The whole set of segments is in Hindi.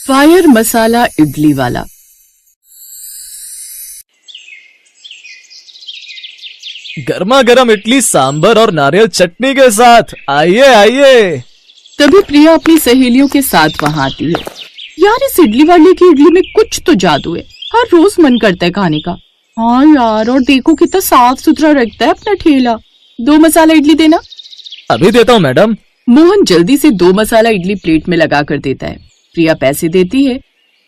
फायर मसाला इडली वाला। गर्मा गर्म इडली सांभर और नारियल चटनी के साथ, आइए आइए। तभी प्रिया अपनी सहेलियों के साथ वहाँ आती है। यार, इस इडली वाले की इडली में कुछ तो जादू है, हर रोज मन करता है खाने का। हाँ यार, और देखो कितना साफ सुथरा रखता है अपना ठेला। 2 मसाला इडली देना। अभी देता हूँ मैडम। मोहन जल्दी से 2 मसाला इडली प्लेट में लगा कर देता है। प्रिया पैसे देती है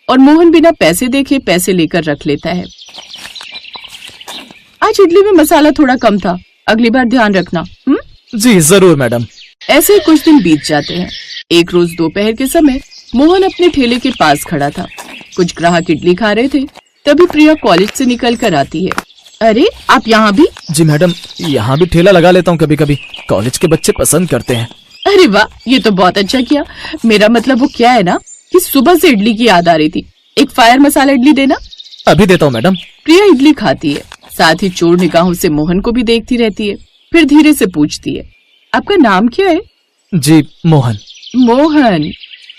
और मोहन बिना पैसे देखे पैसे लेकर रख लेता है। आज इडली में मसाला थोड़ा कम था, अगली बार ध्यान रखना। जी जरूर मैडम। ऐसे ही कुछ दिन बीत जाते हैं। एक रोज दोपहर के समय मोहन अपने ठेले के पास खड़ा था। कुछ ग्राहक इडली खा रहे थे। तभी प्रिया कॉलेज से निकल कर आती है। अरे, आप यहाँ भी? जी मैडम, यहाँ भी ठेला लगा लेता हूँ कभी कभी, कॉलेज के बच्चे पसंद करते हैं। अरे वाह, ये तो बहुत अच्छा किया। मेरा मतलब वो क्या है ना कि सुबह से इडली की याद आ रही थी। एक फायर मसाला इडली देना। अभी देता हूँ मैडम। प्रिया इडली खाती है, साथ ही चोर निगाहों से मोहन को भी देखती रहती है। फिर धीरे से पूछती है, आपका नाम क्या है? जी मोहन। मोहन,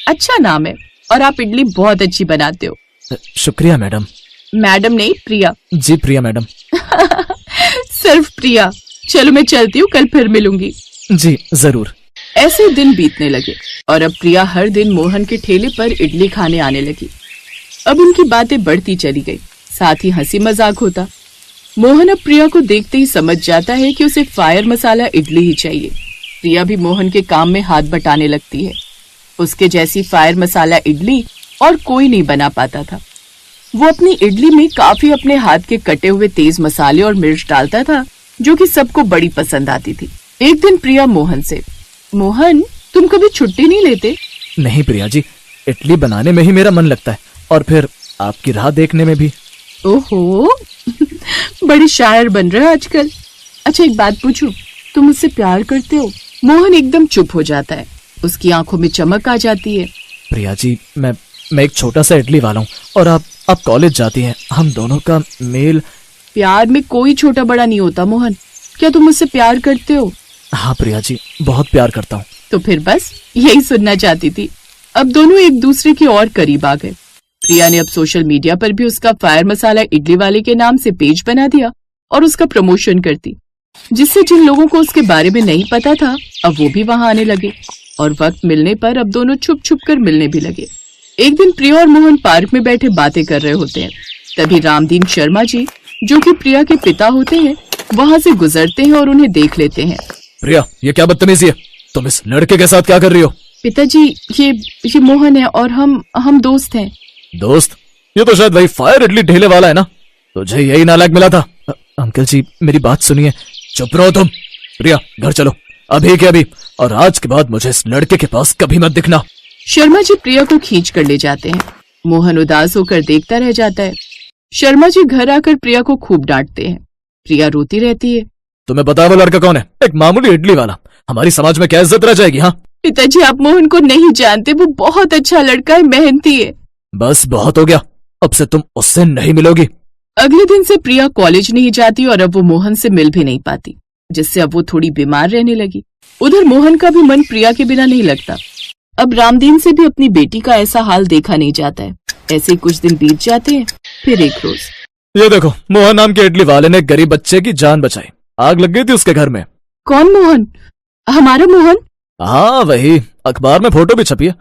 अच्छा नाम है, और आप इडली बहुत अच्छी बनाते हो। शुक्रिया मैडम। मैडम नहीं, प्रिया। जी प्रिया मैडम। सिर्फ प्रिया। चलो मैं चलती हूँ, कल फिर मिलूंगी। जी जरूर। ऐसे दिन बीतने लगे और अब प्रिया हर दिन मोहन के ठेले पर इडली खाने आने लगी। अब उनकी बातें बढ़ती चली गई, साथ ही हंसी मजाक होता। मोहन अब प्रिया को देखते ही समझ जाता है कि उसे फायर मसाला इडली ही चाहिए। प्रिया भी मोहन के काम में हाथ बटाने लगती है। उसके जैसी फायर मसाला इडली और कोई नहीं बना पाता था। वो अपनी इडली में काफी अपने हाथ के कटे हुए तेज मसाले और मिर्च डालता था, जो कि सबको बड़ी पसंद आती थी। एक दिन प्रिया मोहन से, मोहन, तुम कभी छुट्टी नहीं लेते? नहीं प्रिया जी, इडली बनाने में ही मेरा मन लगता है, और फिर आपकी राह देखने में भी। ओहो, बड़ी शायर बन रहे हो आजकल। अच्छा, एक बात पूछूं, तुम मुझसे प्यार करते हो? मोहन एकदम चुप हो जाता है, उसकी आंखों में चमक आ जाती है। प्रिया जी, मैं एक छोटा सा इडली वाला हूँ, और आप कॉलेज जाती हैं, हम दोनों का मेल। प्यार में कोई छोटा बड़ा नहीं होता मोहन। क्या तुम मुझसे प्यार करते हो? हाँ प्रिया जी, बहुत प्यार करता हूँ। तो फिर बस यही सुनना चाहती थी। अब दोनों एक दूसरे की और करीब आ गए। प्रिया ने अब सोशल मीडिया पर भी उसका फायर मसाला इडली वाले के नाम से पेज बना दिया और उसका प्रमोशन करती, जिससे जिन लोगों को उसके बारे में नहीं पता था अब वो भी वहां आने लगे, और वक्त मिलने पर अब दोनों छुप छुप कर मिलने भी लगे। एक दिन प्रिया और मोहन पार्क में बैठे बातें कर रहे होते हैं। तभी रामदीन शर्मा जी, जो कि प्रिया के पिता होते हैं, वहां से गुजरते हैं और उन्हें देख लेते हैं। प्रिया, ये क्या बदतमीजी है? तुम इस लड़के के साथ क्या कर रही हो? पिताजी, ये मोहन है और हम दोस्त हैं। दोस्त? ये तो शायद वही फायर इडली ढेले वाला है ना? तुझे यही नालायक मिला था। अंकल जी, मेरी बात सुनिए। चुप रहो तुम। प्रिया, घर चलो अभी के अभी, और आज के बाद मुझे इस लड़के के पास कभी मत दिखना। शर्मा जी प्रिया को खींच कर ले जाते हैं। मोहन उदास होकर देखता रह जाता है। शर्मा जी घर आकर प्रिया को खूब डांटते हैं। प्रिया रोती रहती है। तुम्हें पता है वो लड़का कौन है? एक मामूली इडली वाला। हमारी समाज में क्या इज्जत रह जाएगी? हाँ पिताजी, आप मोहन को नहीं जानते, वो बहुत अच्छा लड़का है, मेहनती है। बस बहुत हो गया, अब से तुम उससे नहीं मिलोगी। अगले दिन से प्रिया कॉलेज नहीं जाती और अब वो मोहन से मिल भी नहीं पाती, जिससे अब वो थोड़ी बीमार रहने लगी। उधर मोहन का भी मन प्रिया के बिना नहीं लगता। अब रामदीन से भी अपनी बेटी का ऐसा हाल देखा नहीं जाता है। ऐसे ही कुछ दिन बीत जाते हैं। फिर एक रोज, ये देखो, मोहन नाम के इडली वाले ने गरीब बच्चे की जान बचाई। आग लग गई थी उसके घर में। कौन मोहन? हमारा मोहन? हाँ वही, अखबार में फोटो भी छपी है,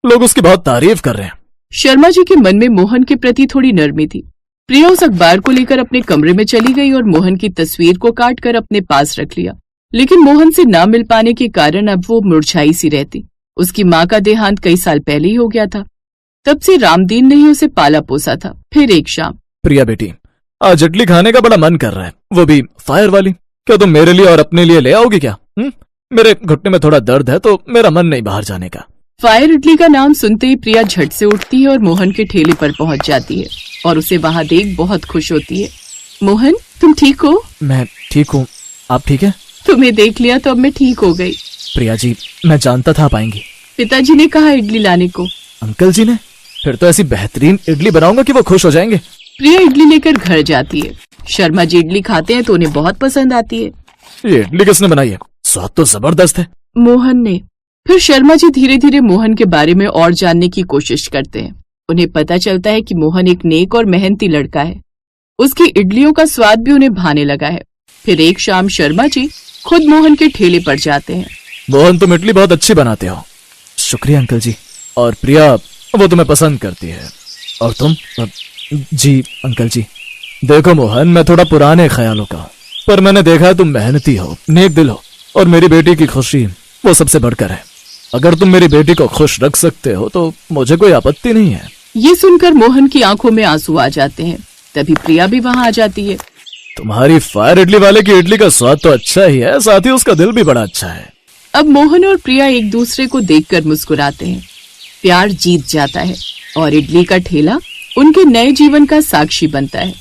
लोग उसकी बहुत तारीफ कर रहे हैं। शर्मा जी के मन में मोहन के प्रति थोड़ी नरमी थी। प्रिया उस अखबार को लेकर अपने कमरे में चली गई और मोहन की तस्वीर को काट कर अपने पास रख लिया। लेकिन मोहन से ना मिल पाने के कारण अब वो मुरझाई सी रहती। उसकी माँ का देहांत कई साल पहले ही हो गया था। तब से रामदीन ने ही उसे पाला पोसा था। फिर एक शाम, प्रिया बेटी, आज इडली खाने का बड़ा मन कर रहा है, वो भी फायर वाली। क्या तुम मेरे लिए और अपने लिए ले आओगी क्या? मेरे घुटने में थोड़ा दर्द है तो मेरा मन नहीं बाहर जाने का। फायर इडली का नाम सुनते ही प्रिया झट से उठती है और मोहन के ठेले पर पहुंच जाती है और उसे वहां देख बहुत खुश होती है। मोहन, तुम ठीक हो? मैं ठीक हूँ, आप ठीक है? तुम्हें देख लिया तो अब मैं ठीक हो गई। प्रिया जी, मैं जानता था आप आएंगी। पिताजी ने कहा इडली लाने को। अंकल जी ने? फिर तो ऐसी बेहतरीन इडली बनाऊंगा कि वो खुश हो जाएंगे। प्रिया इडली लेकर घर जाती है। शर्मा जी इडली खाते हैं तो उन्हें बहुत पसंद आती है। ये इडली किसने बनाई है? स्वाद तो जबरदस्त है। मोहन ने। फिर शर्मा जी धीरे धीरे मोहन के बारे में और जानने की कोशिश करते हैं। उन्हें पता चलता है कि मोहन एक नेक और मेहनती लड़का है। उसकी इडलियों का स्वाद भी उन्हें भाने लगा है। फिर एक शाम शर्मा जी खुद मोहन के ठेले पर जाते हैं। मोहन, तुम इडली बहुत अच्छी बनाते हो। शुक्रिया अंकल जी। और प्रिया, वो तुम्हें पसंद करती है। और तुम? जी अंकल जी। देखो मोहन, मैं थोड़ा पुराने ख्यालों का हूं, पर मैंने देखा है तुम मेहनती हो, नेक दिल हो, और मेरी बेटी की खुशी वो सबसे बढ़कर है। अगर तुम मेरी बेटी को खुश रख सकते हो तो मुझे कोई आपत्ति नहीं है। ये सुनकर मोहन की आंखों में आंसू आ जाते हैं। तभी प्रिया भी वहाँ आ जाती है। तुम्हारी फायर इडली वाले की इडली का स्वाद तो अच्छा ही है, साथ ही उसका दिल भी बड़ा अच्छा है। अब मोहन और प्रिया एक दूसरे को देखकर मुस्कुराते हैं। प्यार जीत जाता है और इडली का ठेला उनके नए जीवन का साक्षी बनता है।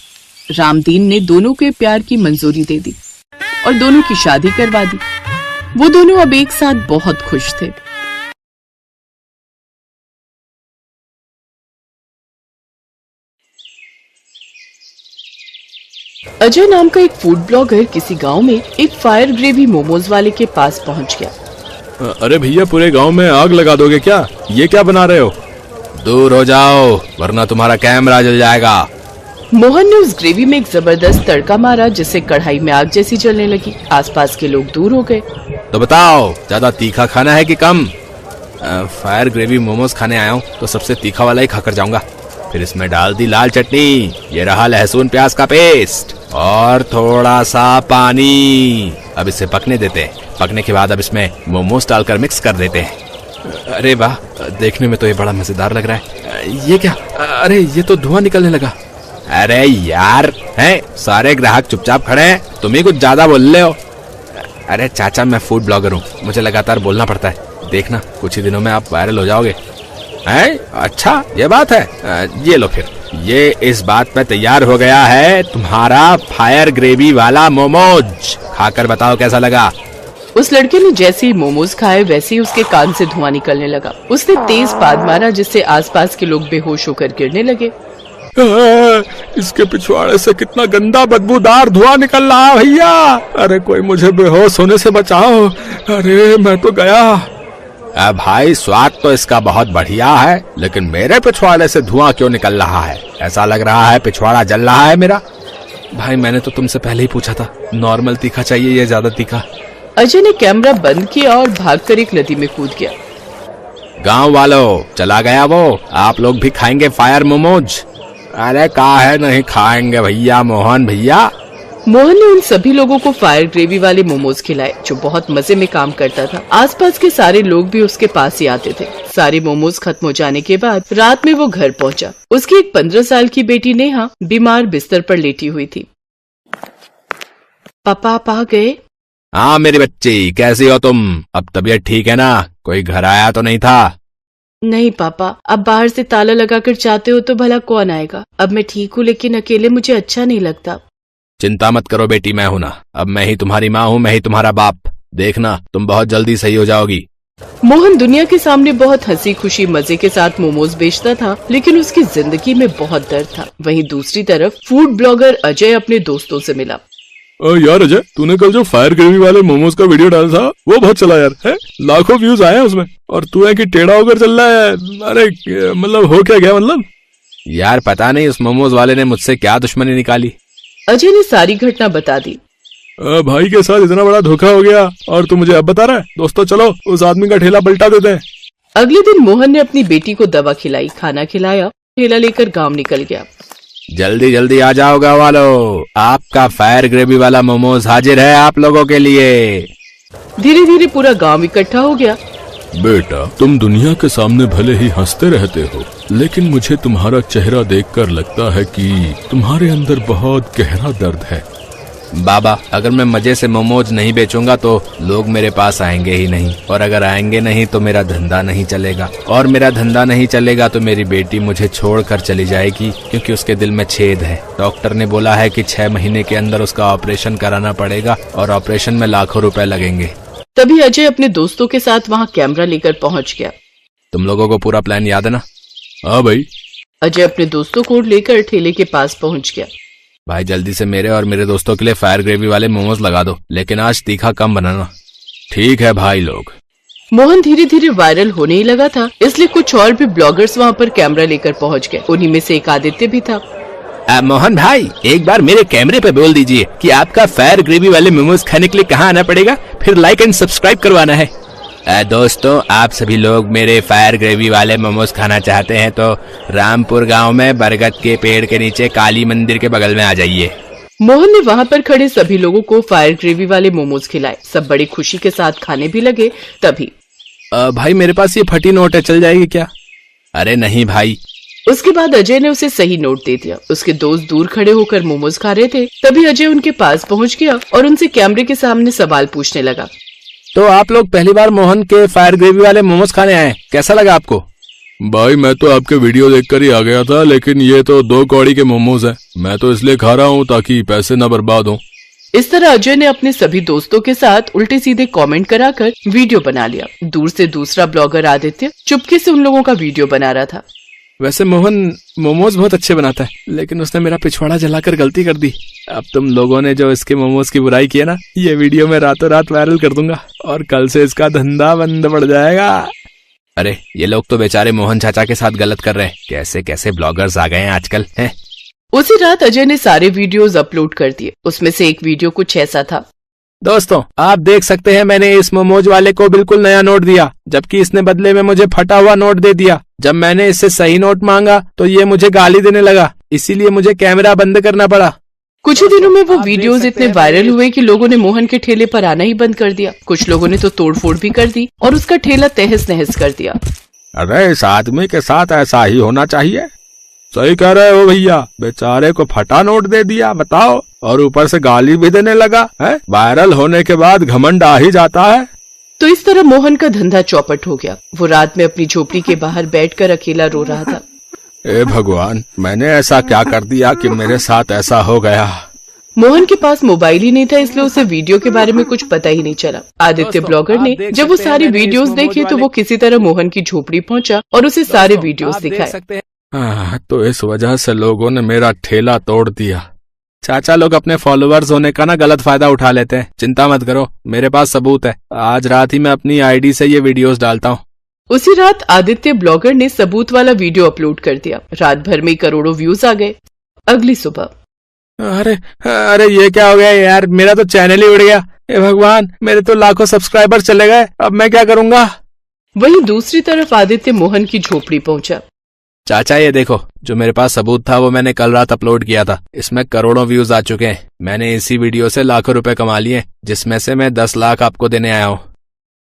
रामदीन ने दोनों के प्यार की मंजूरी दे दी और दोनों की शादी करवा दी। वो दोनों अब एक साथ बहुत खुश थे। अजय नाम का एक फूड ब्लॉगर किसी गांव में एक फायर ग्रेवी मोमोज वाले के पास पहुंच गया। अरे भैया, पूरे गांव में आग लगा दोगे क्या? ये क्या बना रहे हो? दूर हो जाओ वरना तुम्हारा कैमरा जल जाएगा। मोहन ने उस ग्रेवी में एक जबरदस्त तड़का मारा जिससे कढ़ाई में आग जैसी जलने लगी। आसपास के लोग दूर हो गए। तो बताओ, ज्यादा तीखा खाना है कि कम? फायर ग्रेवी मोमोज खाने आया हूँ तो सबसे तीखा वाला ही खाकर जाऊंगा। फिर इसमें डाल दी लाल चटनी, ये रहा लहसुन प्याज का पेस्ट और थोड़ा सा पानी। अब इसे पकने देते हैं। पकने के बाद अब इसमें मोमोज डालकर मिक्स कर देते हैं। अरे वाह, देखने में तो ये बड़ा मजेदार लग रहा है। ये क्या? अरे ये तो धुआं निकलने लगा। अरे यार, हैं सारे ग्राहक चुपचाप खड़े हैं, तुम ही कुछ ज्यादा बोल रहे हो। अरे चाचा, मैं फूड ब्लॉगर हूँ, मुझे लगातार बोलना पड़ता है। देखना, कुछ ही दिनों में आप वायरल हो जाओगे। हैं? अच्छा, ये बात है। ये लो फिर, ये इस बात पे तैयार हो गया है तुम्हारा फायर ग्रेवी वाला मोमोज। खाकर बताओ कैसा लगा। उस लड़के ने जैसे ही मोमोज खाए वैसे ही उसके कान से धुआं निकलने लगा। उसने तेज पाद मारा जिससे आसपास के लोग बेहोश होकर गिरने लगे। इसके पिछवाड़े से कितना गंदा बदबूदार धुआं निकल रहा है भैया। अरे कोई मुझे बेहोश होने से बचाओ। अरे मैं तो गया। भाई, स्वाद तो इसका बहुत बढ़िया है, लेकिन मेरे पिछवाड़े से धुआं क्यों निकल रहा है? ऐसा लग रहा है पिछवाड़ा जल रहा है मेरा। भाई, मैंने तो तुमसे पहले ही पूछा था, नॉर्मल तीखा चाहिए या ज्यादा तीखा? अजय ने कैमरा बंद किया और भागकर एक नदी में कूद गया। गांव वालों, चला गया वो। आप लोग भी खाएंगे फायर मोमोज? अरे काहे नहीं खाएंगे भैया, मोहन भैया। मोहन ने उन सभी लोगों को फायर ग्रेवी वाले मोमोज खिलाए जो बहुत मजे में काम करता था। आसपास के सारे लोग भी उसके पास ही आते थे। सारे मोमोज खत्म हो जाने के बाद रात में वो घर पहुंचा। उसकी एक 15 साल की बेटी नेहा बीमार बिस्तर पर लेटी हुई थी। पापा आप आ गए? हाँ मेरी बच्ची, कैसी हो तुम? अब तबीयत ठीक है ना? कोई घर आया तो नहीं था? नहीं पापा, अब बाहर से ताला लगाकर चाहते हो तो भला कौन आएगा। अब मैं ठीक हूँ, लेकिन अकेले मुझे अच्छा नहीं लगता। चिंता मत करो बेटी, मैं हूं ना। अब मैं ही तुम्हारी माँ हूँ, मैं ही तुम्हारा बाप। देखना, तुम बहुत जल्दी सही हो जाओगी। मोहन दुनिया के सामने बहुत हंसी खुशी मजे के साथ मोमोज बेचता था, लेकिन उसकी जिंदगी में बहुत दर्द था। वहीं दूसरी तरफ फूड ब्लॉगर अजय अपने दोस्तों से मिला। यार अजय, तूने कल जो फायर ग्रेवी वाले मोमोज का वीडियो डाला था वो बहुत चला यार, है? लाखों व्यूज आए हैं उसमें, और तू है कि टेढ़ा होकर चल रहा है। अरे मतलब हो क्या गया? मतलब यार पता नहीं उस मोमोज वाले ने मुझसे क्या दुश्मनी निकाली। अजय ने सारी घटना बता दी। भाई के साथ इतना बड़ा धोखा हो गया और तू मुझे अब बता रहा है? दोस्तों चलो उस आदमी का ठेला पलटा देते हैं। अगले दिन मोहन ने अपनी बेटी को दवा खिलाई, खाना खिलाया, ठेला लेकर गांव निकल गया। जल्दी जल्दी आ जाओ गाँव वालों, आपका फायर ग्रेवी वाला मोमोज हाजिर है आप लोगों के लिए। धीरे धीरे पूरा गांव इकट्ठा हो गया। बेटा, तुम दुनिया के सामने भले ही हंसते रहते हो, लेकिन मुझे तुम्हारा चेहरा देखकर लगता है कि तुम्हारे अंदर बहुत गहरा दर्द है। बाबा, अगर मैं मजे से मोमोज नहीं बेचूंगा तो लोग मेरे पास आएंगे ही नहीं, और अगर आएंगे नहीं तो मेरा धंधा नहीं चलेगा, और मेरा धंधा नहीं चलेगा तो मेरी बेटी मुझे छोड़कर चली जाएगी, क्योंकि उसके दिल में छेद है। डॉक्टर ने बोला है कि 6 महीने के अंदर उसका ऑपरेशन कराना पड़ेगा, और ऑपरेशन में लाखों रुपए लगेंगे। तभी अजय अपने दोस्तों के साथ वहाँ कैमरा लेकर पहुँच गया। तुम लोगों को पूरा प्लान याद है ना? हाँ भाई। अजय अपने दोस्तों को लेकर ठेले के पास पहुँच गया। भाई जल्दी से मेरे और मेरे दोस्तों के लिए फायर ग्रेवी वाले मोमोज लगा दो, लेकिन आज तीखा कम बनाना। ठीक है भाई लोग। मोहन धीरे धीरे वायरल होने ही लगा था, इसलिए कुछ और भी ब्लॉगर्स वहाँ पर कैमरा लेकर पहुँच गए। उन्हीं में से एक आदित्य भी था। मोहन भाई, एक बार मेरे कैमरे पे बोल दीजिए कि आपका फायर ग्रेवी वाले मोमोज खाने के लिए कहाँ आना पड़ेगा, फिर लाइक एंड सब्सक्राइब करवाना है। दोस्तों, आप सभी लोग मेरे फायर ग्रेवी वाले मोमोज खाना चाहते हैं तो रामपुर गांव में बरगद के पेड़ के नीचे काली मंदिर के बगल में आ जाइए। मोहन ने वहाँ पर खड़े सभी लोगों को फायर ग्रेवी वाले मोमोज खिलाए। सब बड़ी खुशी के साथ खाने भी लगे। तभी भाई, मेरे पास ये फटी नोट है, चल जाएगी क्या? अरे नहीं भाई। उसके बाद अजय ने उसे सही नोट दे दिया। उसके दोस्त दूर खड़े होकर मोमोज खा रहे थे। तभी अजय उनके पास पहुँच गया और उनसे कैमरे के सामने सवाल पूछने लगा। तो आप लोग पहली बार मोहन के फायर ग्रेवी वाले मोमोज खाने आए, कैसा लगा आपको? भाई, मैं तो आपके वीडियो देखकर ही आ गया था, लेकिन ये तो 2 कौड़ी के मोमोज हैं। मैं तो इसलिए खा रहा हूँ ताकि पैसे न बर्बाद हो। इस तरह अजय ने अपने सभी दोस्तों के साथ उल्टे सीधे कमेंट कराकर वीडियो बना लिया। दूर से दूसरा ब्लॉगर आदित्य चुपके से उन लोगों का वीडियो बना रहा था। वैसे मोहन मोमोज बहुत अच्छे बनाता है, लेकिन उसने मेरा पिछवाड़ा जलाकर गलती कर दी। अब तुम लोगों ने जो इसके मोमोज की बुराई की है ना, ये वीडियो मैं रातों रात वायरल कर दूंगा और कल से इसका धंधा बंद पड़ जाएगा। अरे, ये लोग तो बेचारे मोहन चाचा के साथ गलत कर रहे हैं। कैसे कैसे ब्लॉगर्स आ गए हैं आजकल, हैं? उसी रात अजय ने सारे वीडियोस अपलोड कर दिए। उसमें से एक वीडियो कुछ ऐसा था। दोस्तों, आप देख सकते हैं, मैंने इस मोमोज वाले को बिल्कुल नया नोट दिया, जबकि इसने बदले में मुझे फटा हुआ नोट दे दिया। जब मैंने इससे सही नोट मांगा तो ये मुझे गाली देने लगा, इसीलिए मुझे कैमरा बंद करना पड़ा। कुछ ही दिनों में वो वीडियोस इतने वायरल हुए कि लोगों ने मोहन के ठेले पर आना ही बंद कर दिया। कुछ लोगों ने तो तोड़फोड़ भी कर दी और उसका ठेला तहस नहस कर दिया। अरे, इस आदमी के साथ ऐसा ही होना चाहिए। सही कह रहे हो भैया, बेचारे को फटा नोट दे दिया, बताओ, और ऊपर से गाली भी देने लगा है। वायरल होने के बाद घमंड आ ही जाता है। तो इस तरह मोहन का धंधा चौपट हो गया। वो रात में अपनी झोपड़ी के बाहर बैठकर अकेला रो रहा था। ए भगवान, मैंने ऐसा क्या कर दिया कि मेरे साथ ऐसा हो गया। मोहन के पास मोबाइल ही नहीं था, इसलिए उसे वीडियो के बारे में कुछ पता ही नहीं चला। आदित्य ब्लॉगर ने जब वो सारी वीडियोस देखी तो वो किसी तरह मोहन की झोपड़ी पहुंचा और उसे सारे वीडियोस दिखाए। तो इस वजह से लोगों ने मेरा ठेला तोड़ दिया। चाचा लोग अपने फॉलोअर्स होने का ना गलत फायदा उठा लेते हैं। चिंता मत करो, मेरे पास सबूत है। आज रात ही मैं अपनी आईडी से ये वीडियोस डालता हूँ। उसी रात आदित्य ब्लॉगर ने सबूत वाला वीडियो अपलोड कर दिया। रात भर में करोड़ों व्यूज आ गए। अगली सुबह, अरे अरे, ये क्या हो गया यार, मेरा तो चैनल ही उड़ गया। ए भगवान, मेरे तो लाखों सब्सक्राइबर चले गए, अब मैं क्या करूंगा? वहीं दूसरी तरफ आदित्य मोहन की झोपड़ी पहुंचा। चाचा, ये देखो, जो मेरे पास सबूत था वो मैंने कल रात अपलोड किया था। इसमें करोड़ों व्यूज आ चुके हैं। मैंने इसी वीडियो से लाखों रुपए कमा लिए, जिसमें से मैं 10 लाख आपको देने आया हूँ।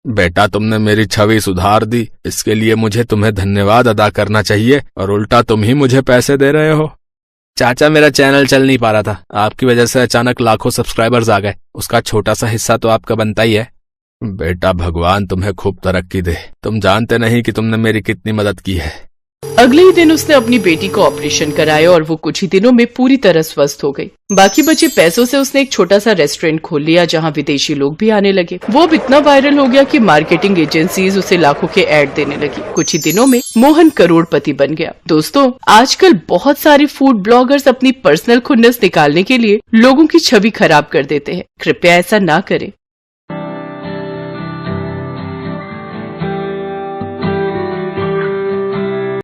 बेटा, तुमने मेरी छवि सुधार दी, इसके लिए मुझे तुम्हें धन्यवाद अदा करना चाहिए, और उल्टा तुम ही मुझे पैसे दे रहे हो। चाचा, मेरा चैनल चल नहीं पा रहा था, आपकी वजह से अचानक लाखों सब्सक्राइबर्स आ गए। उसका छोटा सा हिस्सा तो आपका बनता ही है। बेटा, भगवान तुम्हें खूब तरक्की दे। तुम जानते नहीं कि तुमने मेरी कितनी मदद की है। अगले ही दिन उसने अपनी बेटी को ऑपरेशन कराया और वो कुछ ही दिनों में पूरी तरह स्वस्थ हो गई। बाकी बचे पैसों से उसने एक छोटा सा रेस्टोरेंट खोल लिया, जहां विदेशी लोग भी आने लगे। वो अब इतना वायरल हो गया कि मार्केटिंग एजेंसीज उसे लाखों के ऐड देने लगी। कुछ ही दिनों में मोहन करोड़पति बन गया। दोस्तों, आजकल बहुत सारे फूड ब्लॉगर्स अपनी पर्सनल खुन्नस निकालने के लिए लोगों की छवि खराब कर देते हैं। कृपया ऐसा ना करें।